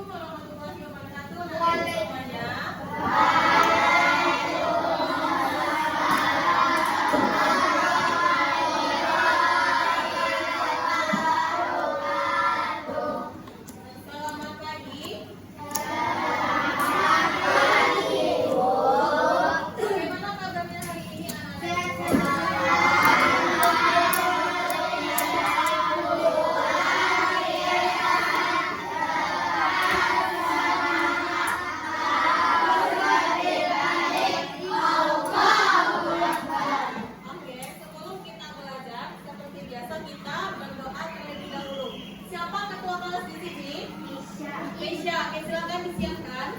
warahmatullahi wabarakatuh. Nanti semuanya. Selamat pagi. Bagaimana kabarnya hari ini anak-anak? Oke, sebelum kita belajar, seperti biasa kita berdoa terlebih dahulu. Siapa ketua kelas di sini? Misha. Oke, silakan disiapkan.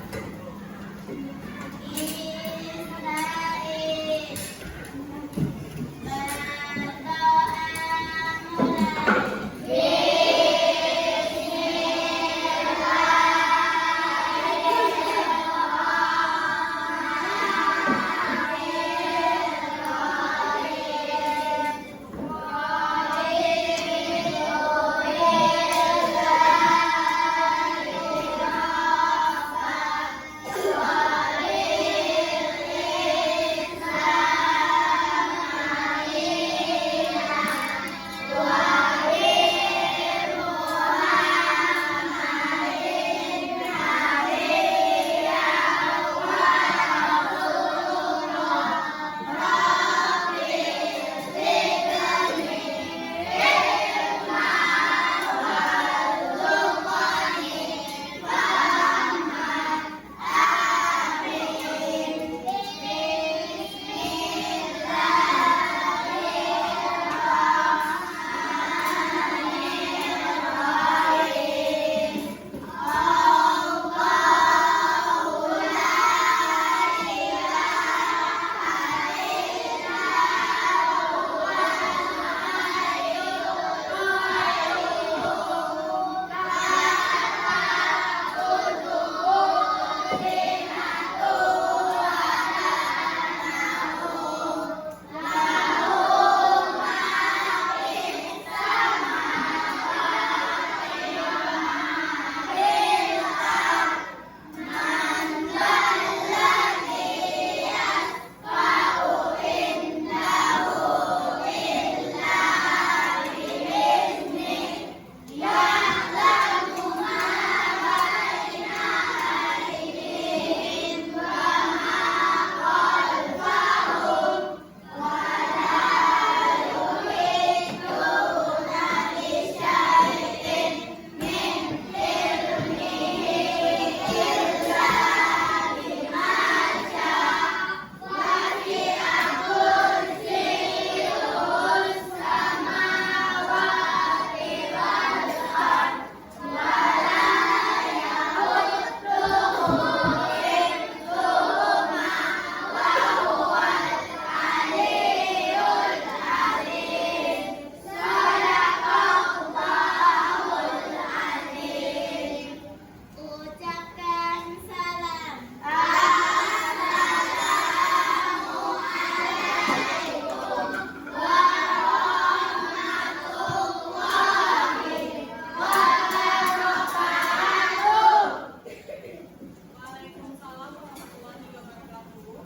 Waalaikumsalam warahmatullahi wabarakatuh.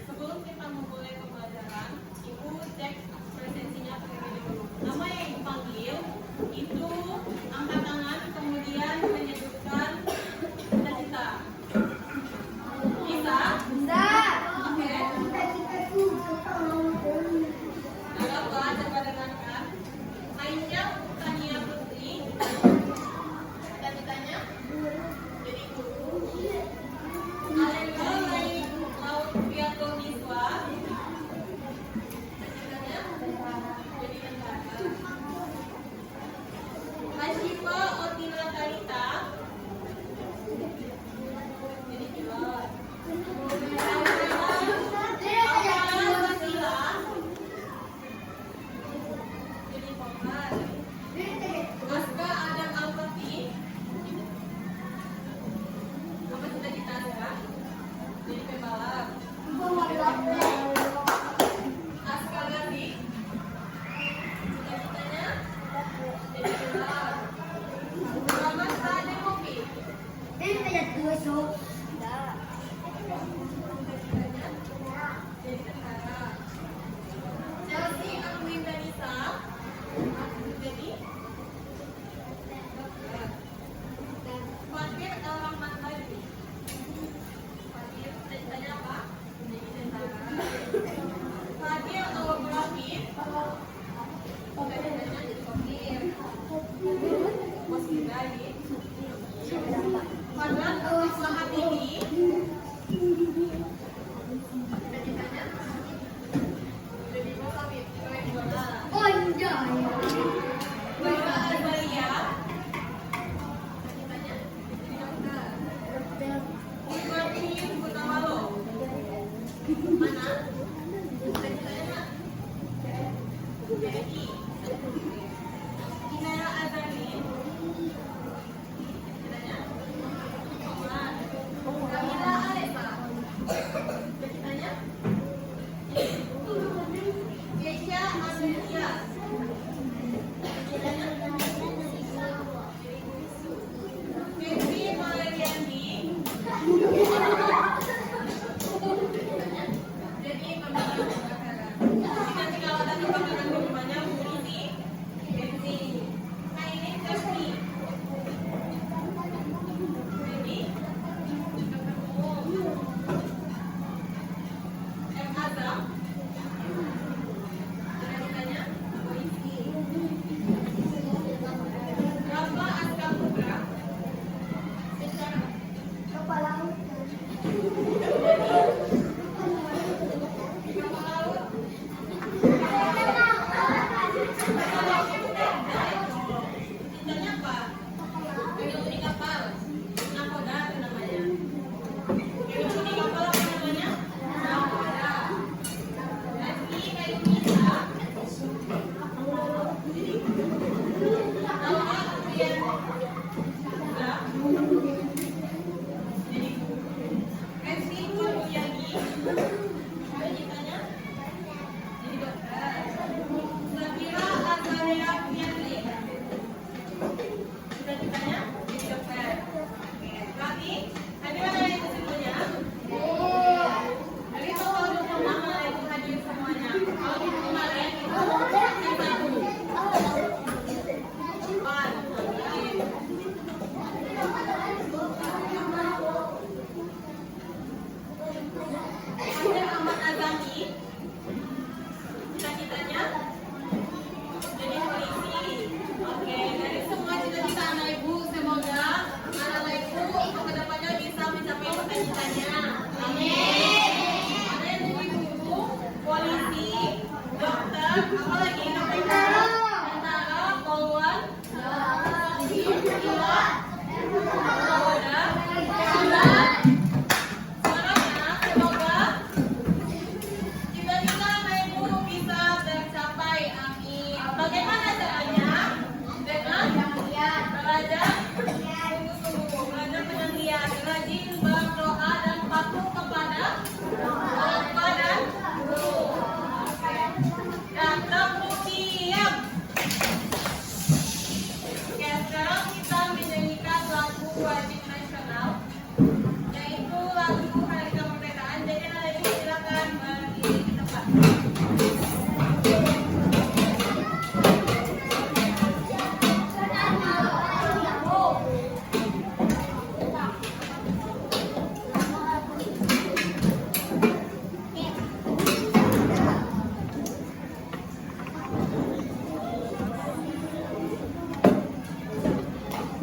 Sebelum kita memulai pembelajaran, Ibu cek presensinya terlebih dahulu. Nama yang Ibu panggil itu angkat tangan, kemudian menyebutkan cita-cita. Bisa? Oke. Agak pelan, coba dengarkan. Aisyah Tania Putri. Cita-citanya jadi guru. Alenda Laut Priyanto Niswa. Cita-citanya jadi tentara. Hasyifa Otina Karita.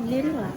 Berdiri lah.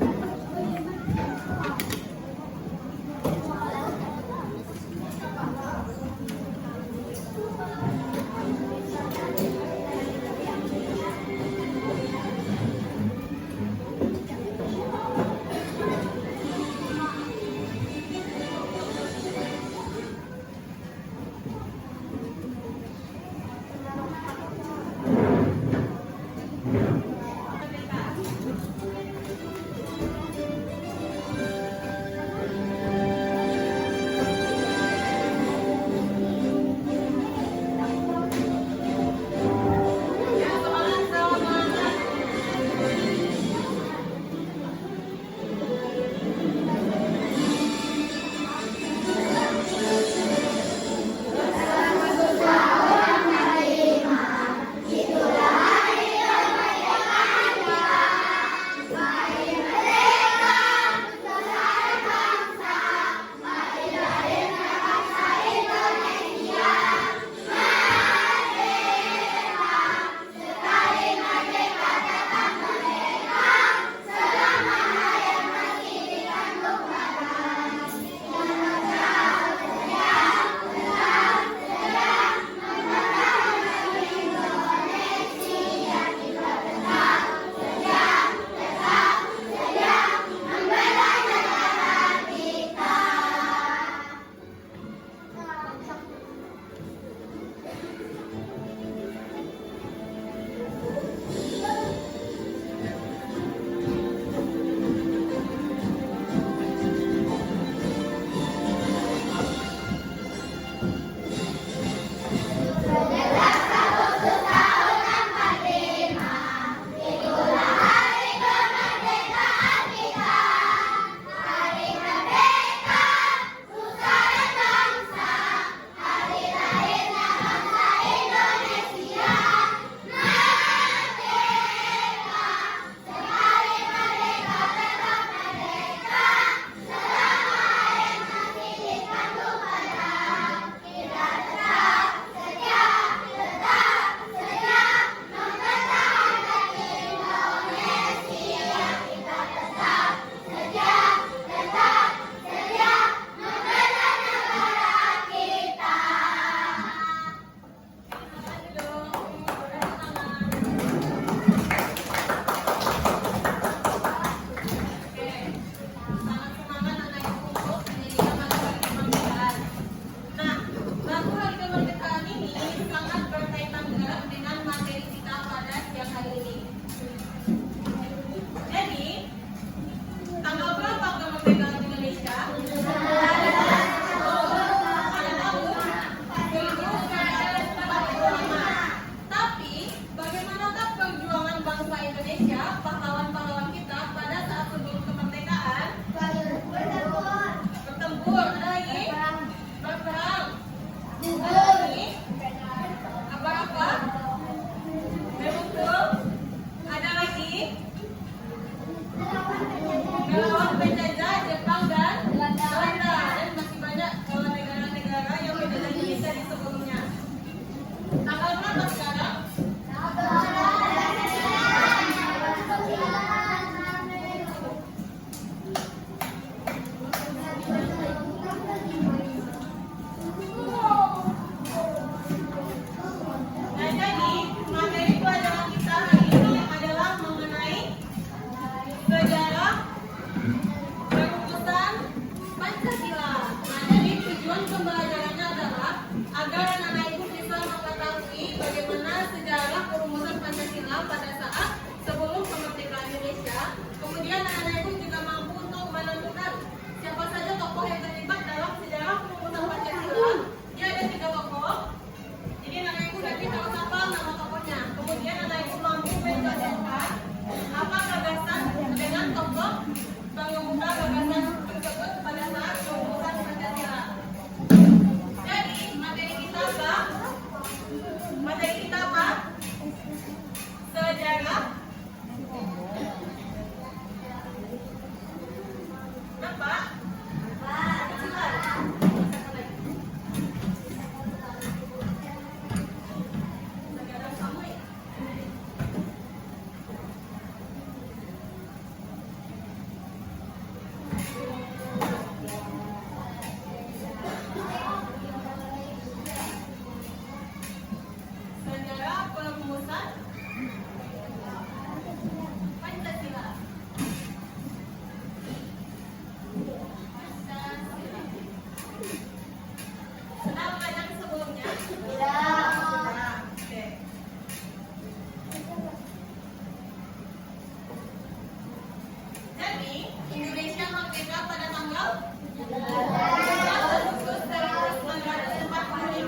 Agustus 1945.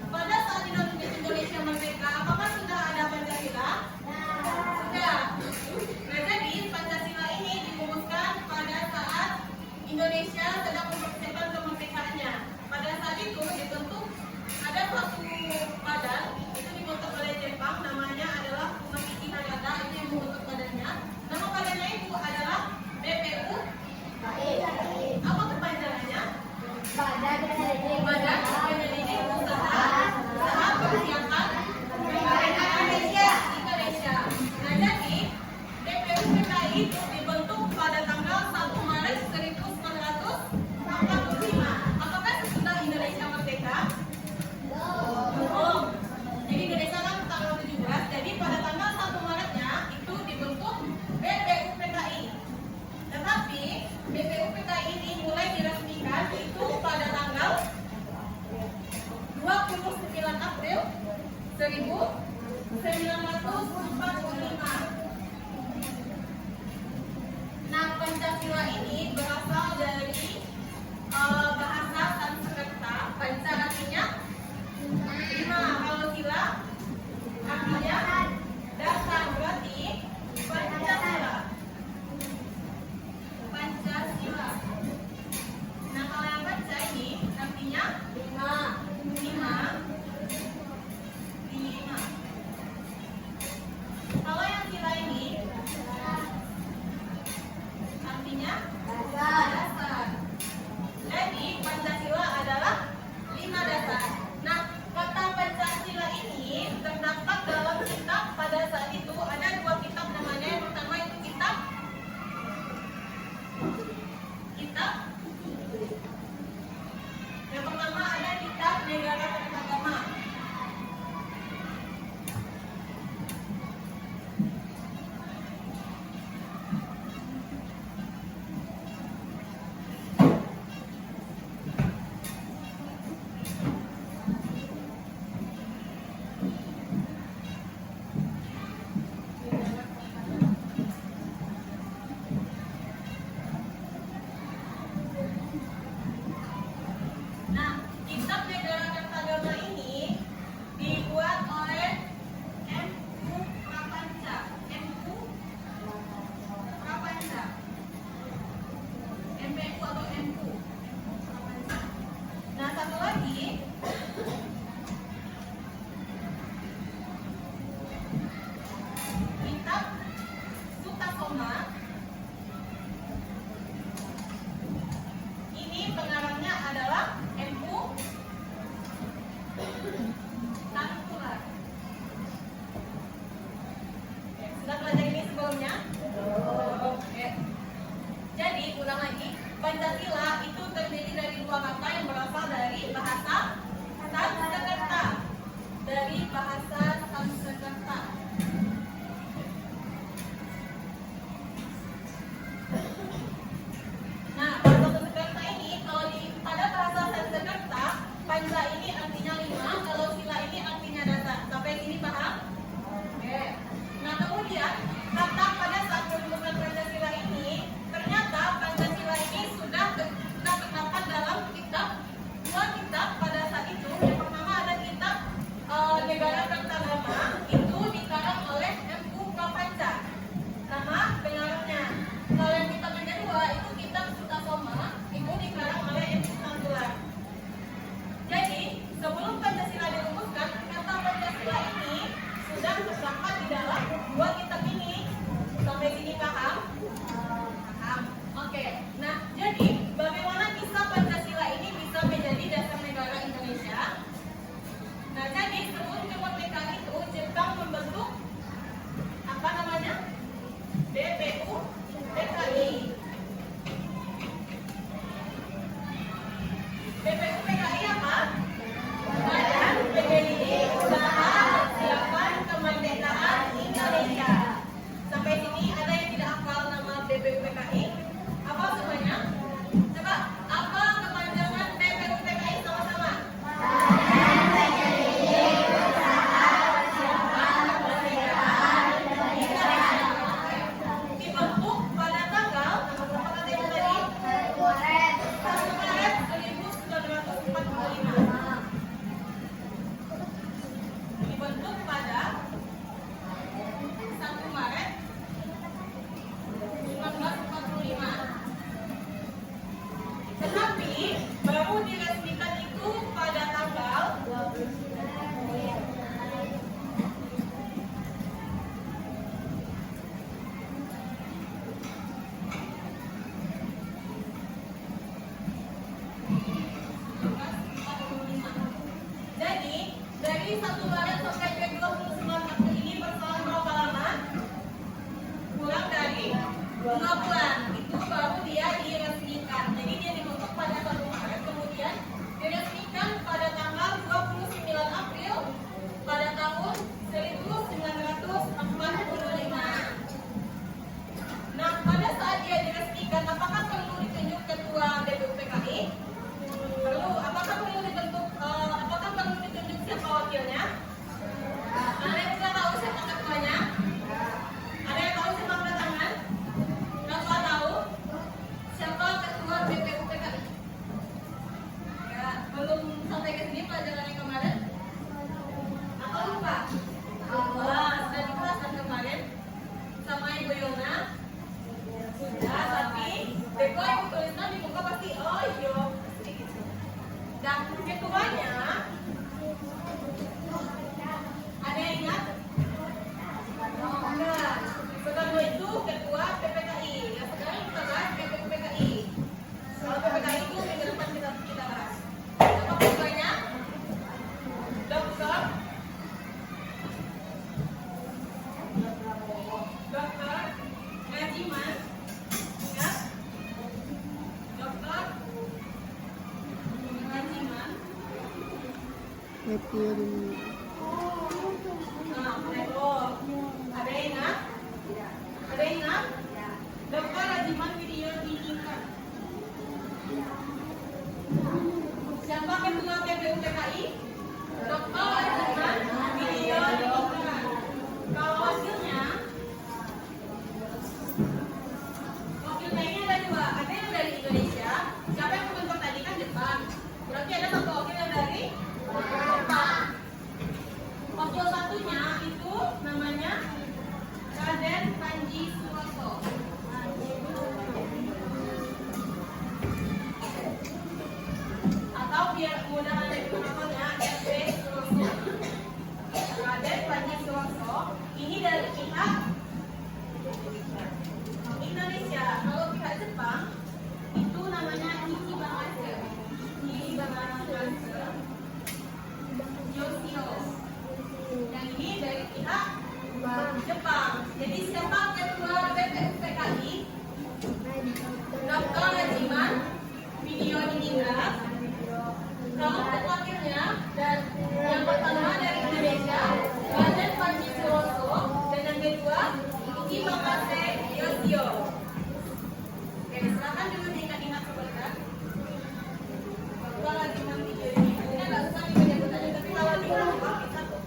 Pada saat Indonesia merdeka, apakah sudah ada Pancasila? Sudah. Nah, jadi Pancasila ini dirumuskan pada saat Indonesia sedang mempersiapkan kemerdekaannya. Pada saat itu dibentuk ada suatu badan itu dibentuk oleh Jepang, namanya adalah Umashiki Nagata, itu yang membentuk badannya. Nama badannya itu adalah BPU. Apa kepanjangan? 5 bulan itu baru dia diresmikan. Jadi dia dibentuk pada 1 Maret, kemudian diresmikan pada tanggal 29 April pada tahun 1945. Nah, pada saat dia diresmikan, apakah perlu ditunjuk ketua BPUPKI? Perlu. Apakah perlu ditunjuk siapa wakilnya? Ada yang tidak tahu siapa ketuanya? Ada yang tahu siapa angkat tangan? Nggak tahu? Siapa ketua BPUPKI? Ya, belum sampai ke sini pelajaran yang kemarin? Atau lupa? Wah, sudah di kelas kan kemarin? Sama Ibu Yona? Sudah, tapi Beko yang tulisnya di muka pasti oh iya. Dan ketuanya ada yang ingat? Enggak. Kedua itu ketua PPKI. Yang sekarang kita bahas PPKI. Kalau PPKI itu minggu depan kita bahas. Apa ketuanya? Dokter Najiman. Ingat? Dokter Najiman. Nah, ada yang ingat? Ada yang ingat? Dokter Najiman video ditingkat. Siapa ketua PPUPKI? Dokter Najiman video ditingkat. Kalau hasilnya ini ada 2, ada yang dari Indonesia. Siapa yang membentuk tadi kan Jepang. Berarti ada 1 wakil yang dari Jepang. Wakil satunya itu namanya Raden Panji Suroso. Atau biar mudah ada digunakannya RP Suroso. Raden Panji Suroso ini dari pihak Indonesia. Kalau pihak Jepang itu namanya Ichibanase. Ichibanase Yoshio. Yang ini dari pihak Jepang. Jadi siapa ketua BPUPKI? Dr. Najiman video ditingkat. Kalau wakilnya dan yang pertama dari Indonesia Raden Panji Suroso dan yang kedua Ichibanase Yoshio. Oke, silakan dulu diingat-ingat sebentar. Kalau lagi video ini, ini agak susah nih penyebutannya, tapi kalau diulang kita tuh.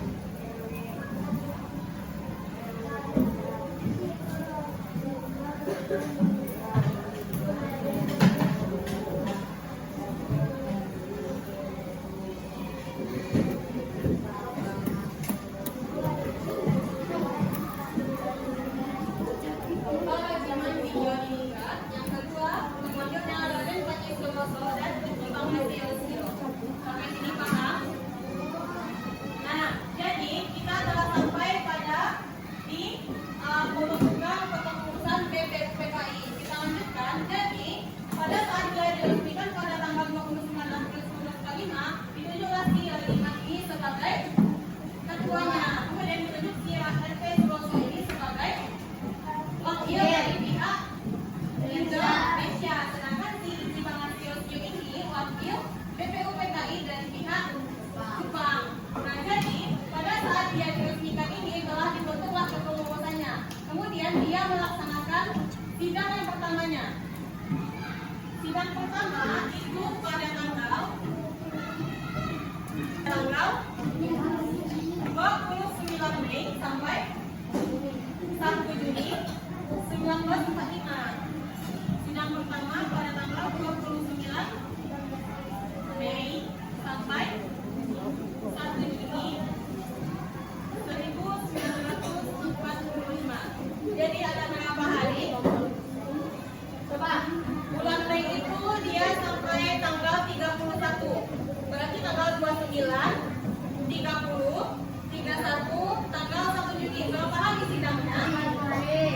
Sidang yang pertamanya. Sidang pertama itu pada tanggal 29 Mei sampai 1 Juni 1945. Sidang pertama pada tanggal 29 Mei sampai 1 Juni 1945. Jadi ada berapa hari? Coba, bulan Mei itu dia sampai tanggal 31. Berarti tanggal 29, 30, 31, tanggal 1 Juni. Berapa hari sidangnya? Oke,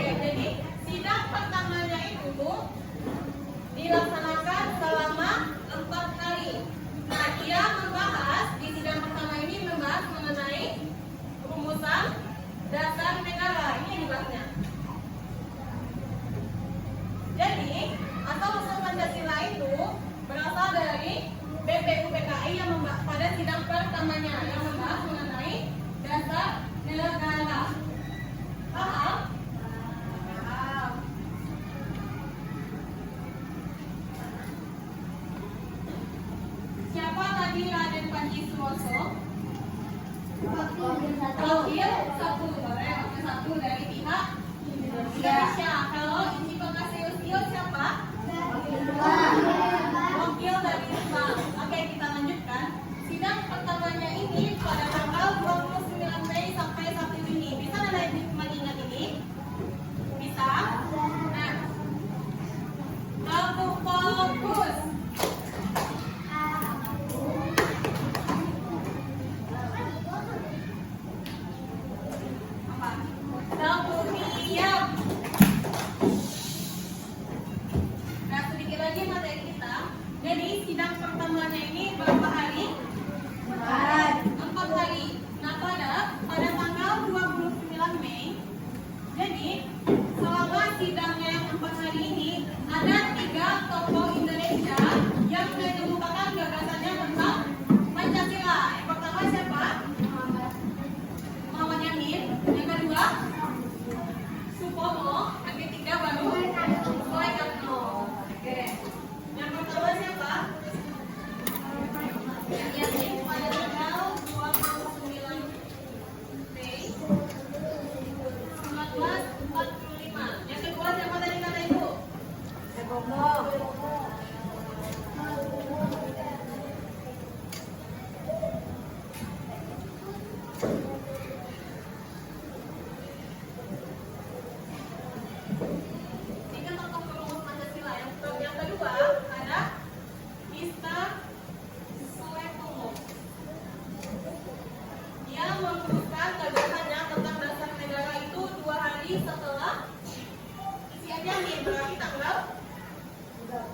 31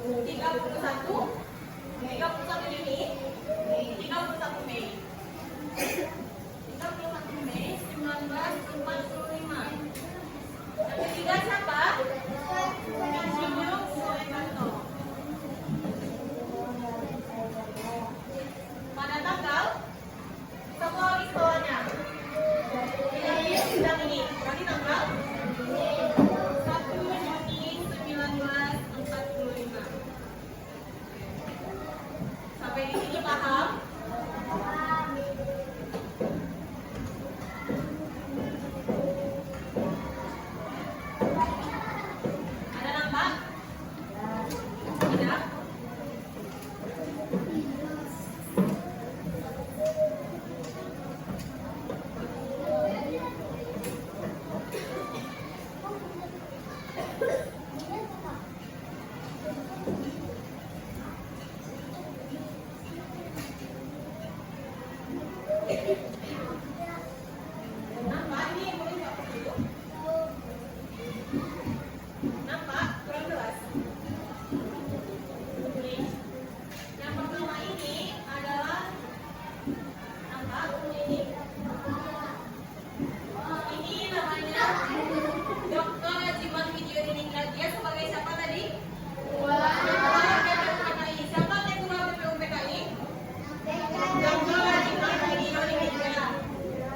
ini 31 Mei 1945. Yang ketiga siapa? Insinyur Soekarno. Pada tanggal sekolah sekolahnya ini sidang ini berarti tanggal 1 Juni 1945. Sampai di sini paham? Ada nampak? Tidak? Nampak ini boleh nggak dulu? Nampak kurang jelas. Oke. Yang pertama ini adalah nampak ini. Ini namanya Dr. Hajiman Widjodiningrat. Dia sebagai siapa tadi? Ketua BPUPKI. Siapa ketua BPUPKI? Dr. Hajiman Widjodiningrat.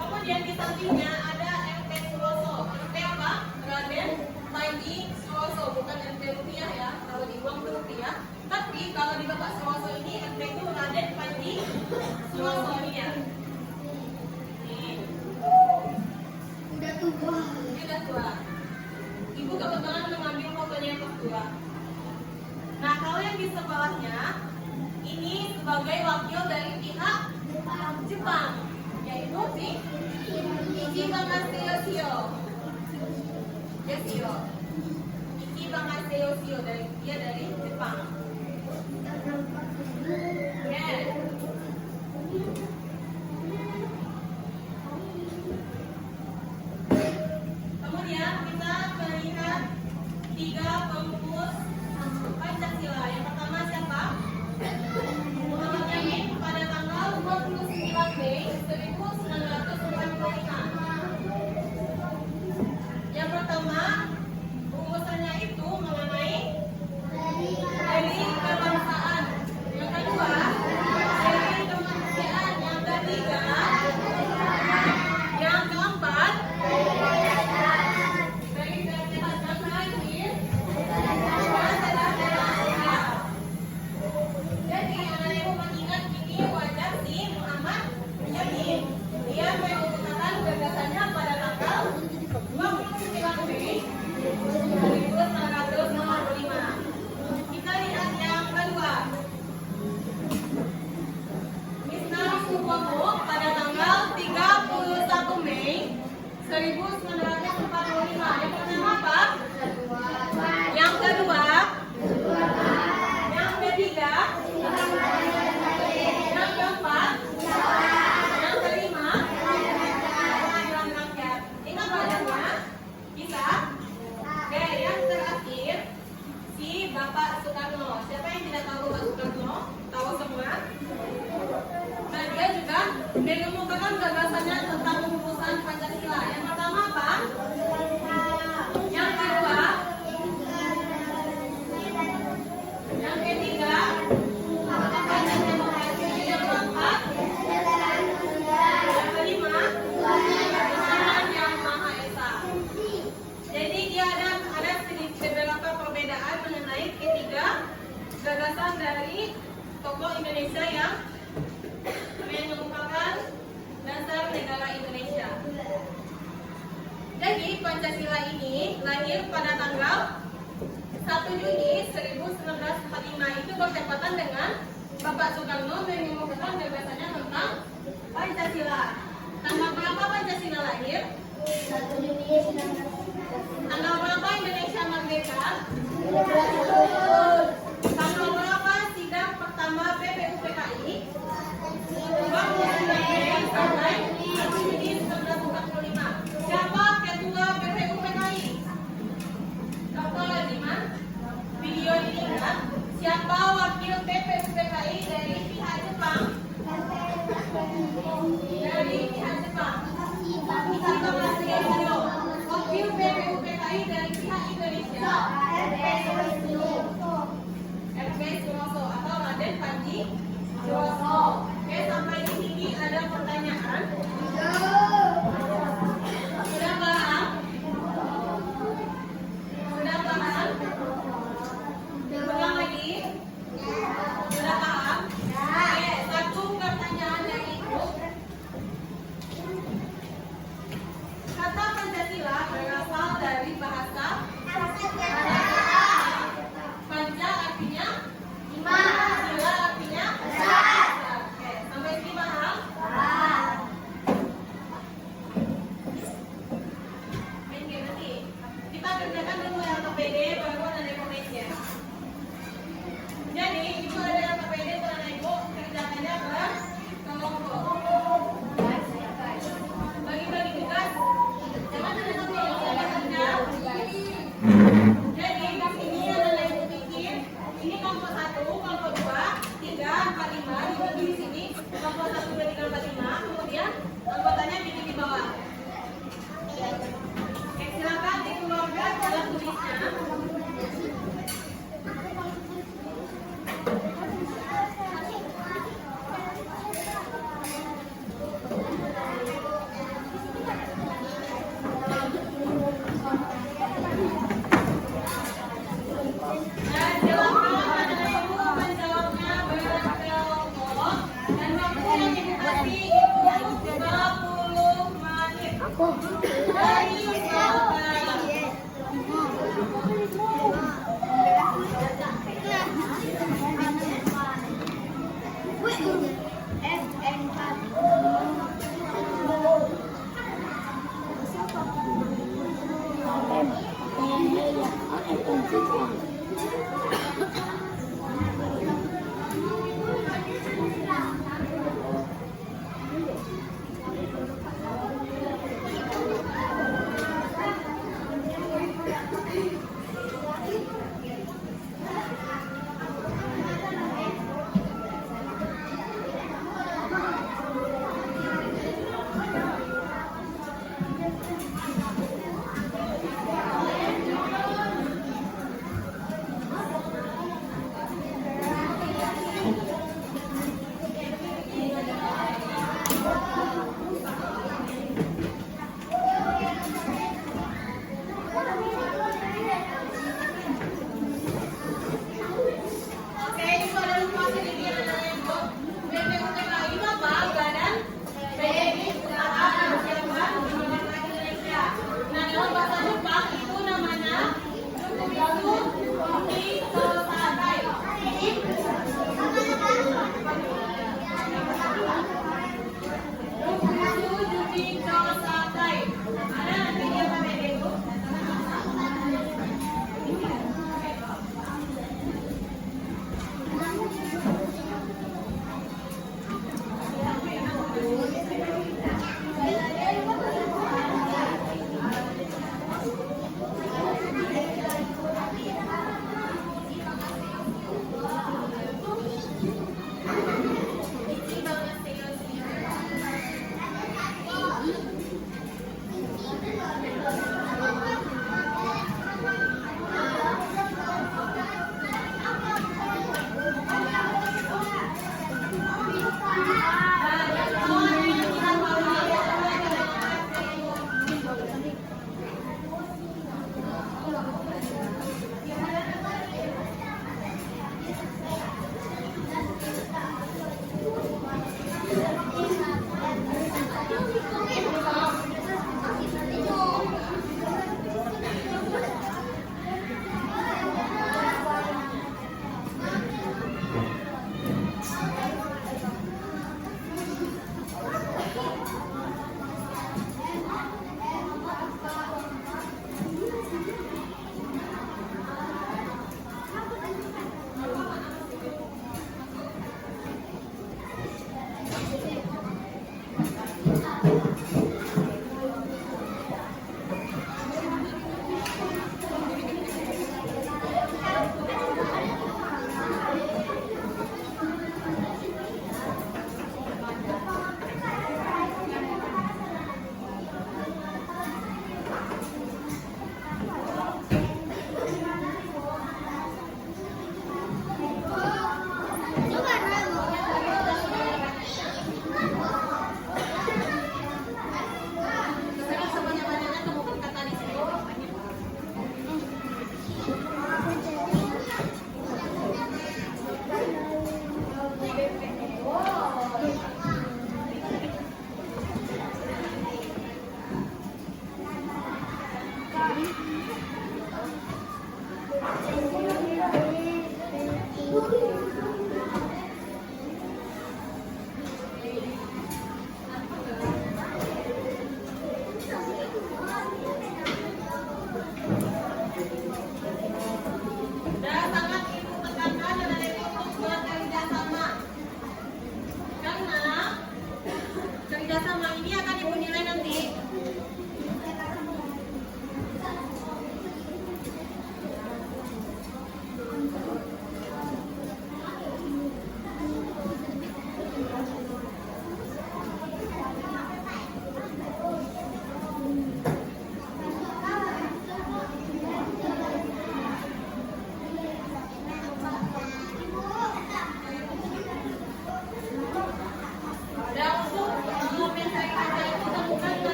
Kemudian di sampingnya ada MP Suroso. MP apa? Raden Panji Suroso. Bukan MP rupiah ya. Kalau di uang itu rupiah. Tapi kalau di Bapak Suroso ini MP itu Raden Panji Suroso ini ya. Nih. Udah tua. Ini udah tua. Ibu kebetulan mengambil fotonya yang tua. Nah, kalau yang di sebelahnya ini sebagai wakil dari pihak Jepang, yaitu si Ichibanga Seyosio. Ichibanga Seyosio dia dari Jepang. Yes. Kemudian kita melihat 3 perumus Pancasila. Yang pertama siapa? Muhammad Yamin pada tanggal 29 Mei 1945. Yang pertama rumusannya itu mengenai dari kebangsaan. Yang kedua dari kemanusiaan. Yang ketiga, yang keempat dari kesehatan terakhir. Jadi anak ibu mengingat ini wajar si Muhammad Yamin. Dia mengutarakan gagasannya pada tanggal 29 Mei 1945. Kita lihat yang kedua. Misnar Supomo pada tanggal 31 Mei 1945. Yang pertama apa? Yang kedua. Yang ketiga. Yang keempat. Yang kelima. Pengadilan rakyat. Ingat badannya? Bisa? Oke, yang terakhir si Bapak Soekarno. Siapa yang tidak tahu Bapak Soekarno? Tahu semua? Nah, dia juga mengemukakan gagasannya tentang rumusan Pancasila. Yang pertama apa? Yang kedua? Yang ketiga? Yang keempat? Yang kelima? Tuhan Yang Maha Esa. Jadi dia ada sedikit beberapa perbedaan mengenai ketiga gagasan dari tokoh Indonesia yang mengemukakan dasar negara Indonesia. Jadi Pancasila ini lahir pada tanggal 1 Juni 1945. Itu bertepatan dengan Bapak Soekarno mengemukakan gagasannya tentang Pancasila. Tanggal berapa Pancasila lahir? 1 Juni 1945. Tanggal berapa Indonesia merdeka? 12 Tanggal berapa sidang pertama BPUPKI? 29 Mei sampai 1 Juni 1945. Siapa ketua BPUPKI? Dr. Hajiman Widjodiningrat. Atau wakil PPUPKI dari pihak Jepang? Dari pihak Jepang. Terima kasih. Ayo. Wakil PPUPKI dari pihak Indonesia. RP Suroso atau Raden Panji Suroso. Oke, sampai di sini ada pertanyaan. Sudah paham? Sudah paham? Ulang lagi.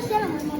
siya naman.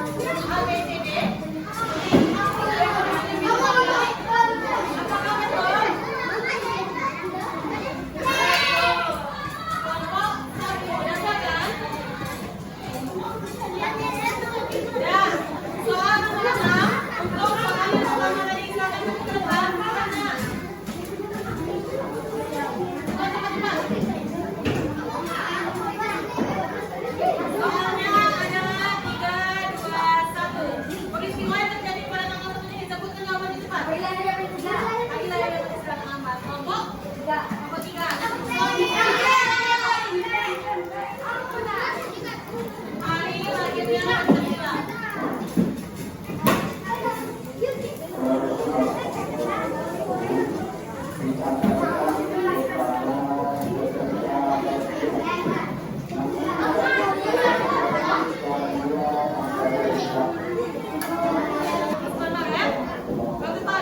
A, B, C, D? Apakah betul? Kelompok satu, dasar kan? Ya, soal nomor 6 untuk soal yang pertama tadi silakan tepuk tangan karena cepat. Soalnya adalah 3, 2, 1. Peristiwa yang terjadi pada tanggal 1 ini disebutkan jawabannya cepat. Akhirnya yang silakan lambat. Kelompok 3. Hari lahirnya Pancasila. Sebentar ya. Berapa?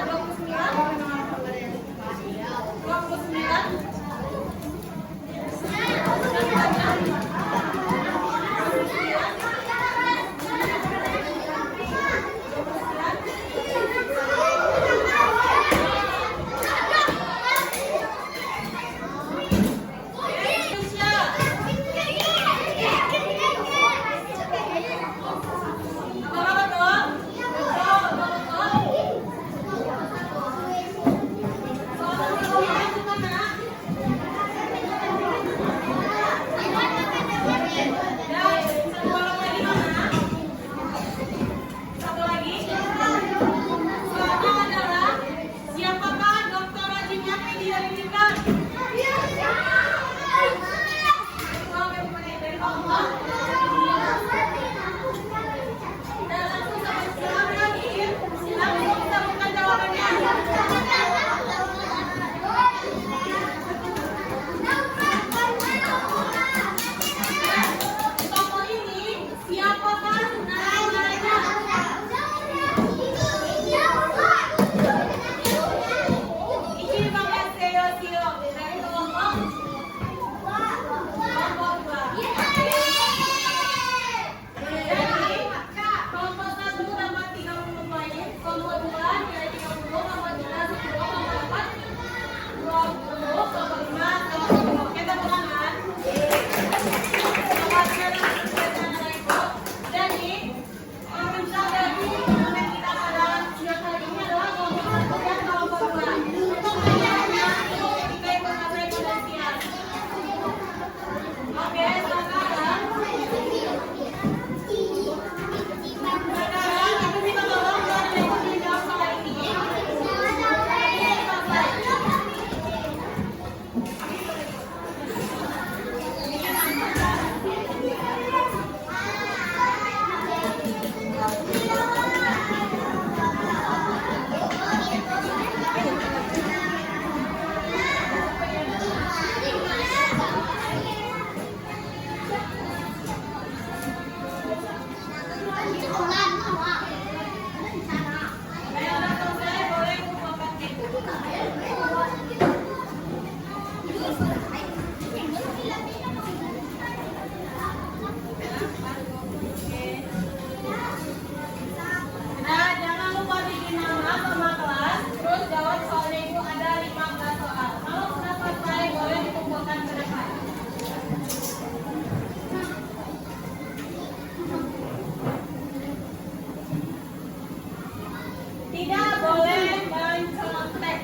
3, boleh mencontek.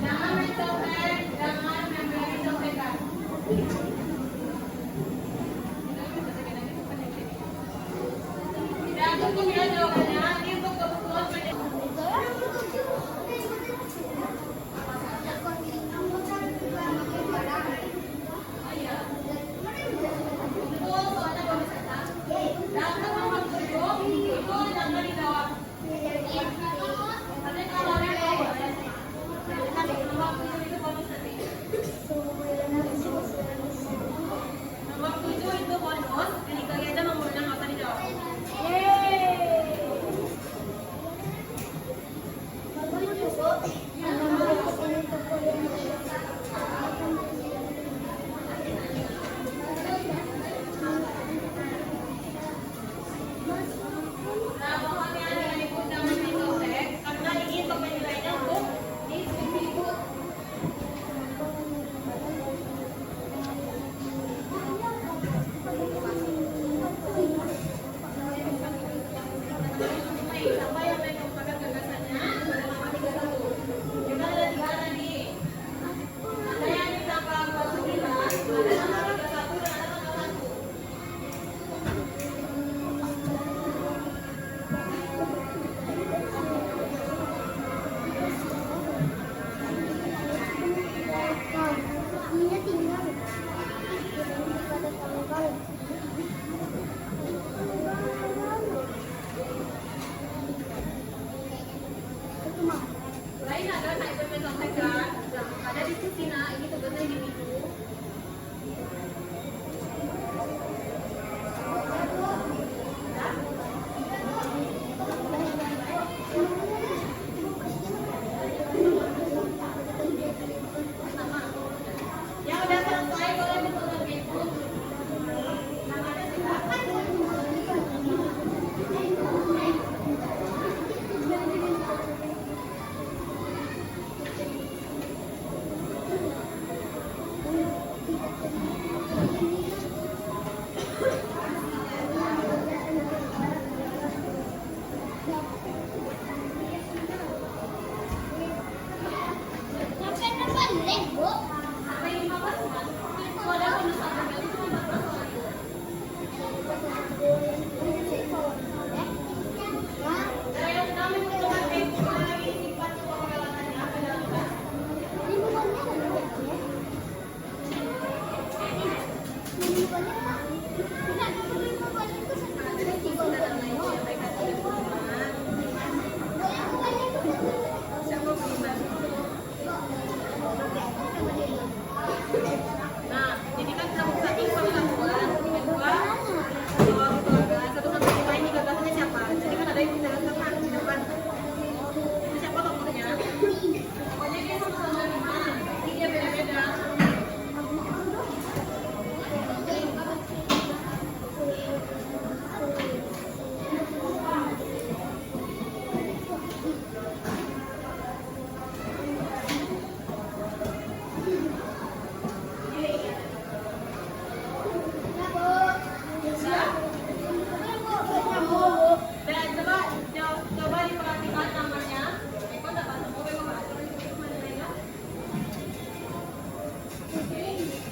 Jangan mencontek, jangan Sampai na balik, Bu. May lumabas man. Wala ko na sabi ko. Ito lumabas. Kaya ang dami mo tumating. Kung nag-iisipan ko ang pagkakatan niya. Kailangan. Nah, jadi kan kamu tadi pengetahuan, kedua, keluarga, satu sama yang lain nih gagasannya siapa? Jadi kan ada yang di tengah, di depan. Itu siapa tokohnya? Pokoknya dia sama-sama lima, tapi dia beda-beda. Dan coba diperhatikan namanya. Eko dapat mau memang aturan itu mana ya? Oke.